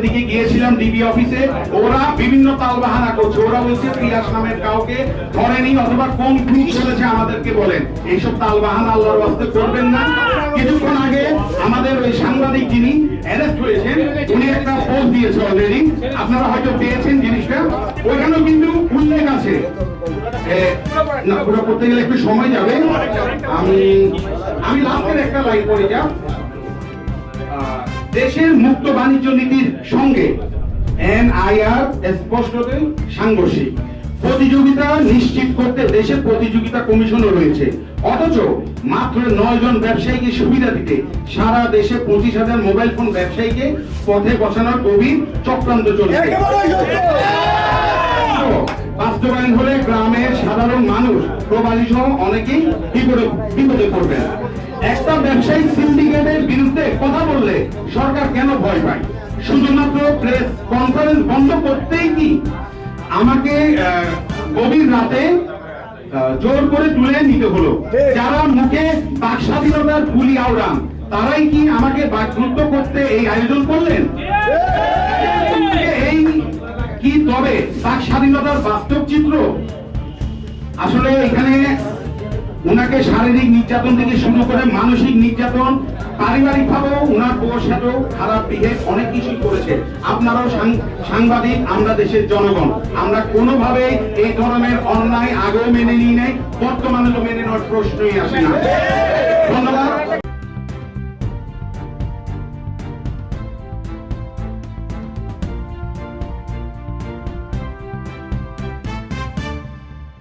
রাতের দিকে গিয়েছিলাম ডিবি অফিসে, ওরা বিভিন্ন তালবাহানা করছে। ওরা বলছে পিয়াস নামের কাউকে ধরেনি অথবা কোন গ্রুপ চলেছে আমাদেরকে বলেন। এইসব তালবাহানা আল্লাহর ওয়াস্তে করবেন না। কিছুক্ষণ আগে আমাদের ওই সাংবাদিক যিনি অ্যারেস্ট হয়েছেন, উনি একটা পোস্ট দিয়েছে অলরেডি, আপনারা হয়তো পেয়েছেন জিনিসটা। ওইখানেও কিন্তু উল্লেখ আছে, না পুরো করতে গেলে একটু সময় যাবে, আমি লাস্টের একটা লাইন পড়ে যাব। দেশের মুক্ত বাণিজ্য নীতির সঙ্গে এনআইআর স্পষ্টতই সাংঘর্ষিক। প্রতিযোগিতা নিশ্চিত করতে দেশের প্রতিযোগিতা কমিশনও রয়েছে, অথচ মাত্র 9 জন ব্যবসায়ীকে সুবিধা দিতে সারা দেশে 25,000 মোবাইল ফোন ব্যবসায়ীকে পথে বসানোর গভীর চক্রান্ত চলছে। বাস্তবায়ন হলে গ্রামের সাধারণ মানুষ, প্রবাসী সহ অনেকেই বিপদে পড়বেন। একটা ব্যবসায়িক সিন্ডিকেটের বিরুদ্ধে কথা বললে সরকার কেন ভয় পায়? শুধুমাত্র প্রেস কনফারেন্স বন্ধ করতেই কি আমাকে গভীর রাতে জোর করে তুলে নিতে হলো? যারা মুখে বাক স্বাধীনতার বুলি আওড়ান, তারাই কি আমাকে বাকরুদ্ধ করতে এই আয়োজন করলেন? এই কি তবে বাক স্বাধীনতার বাস্তব চিত্র? আসলে এখানে ওনাকে শারীরিক নির্যাতন থেকে শুরু করে মানসিক নির্যাতন, পারিবারিক ভাবেও ওনার বউর সাথেও খারাপ বিহেভ অনেক কিছুই করেছে। আপনারাও সাংবাদিক, আমরা দেশের জনগণ, আমরা কোনোভাবে এই ধরনের অন্যায় আগেও মেনে নিই নাই, বর্তমানে তো মেনে নেওয়ার প্রশ্নই আসে না।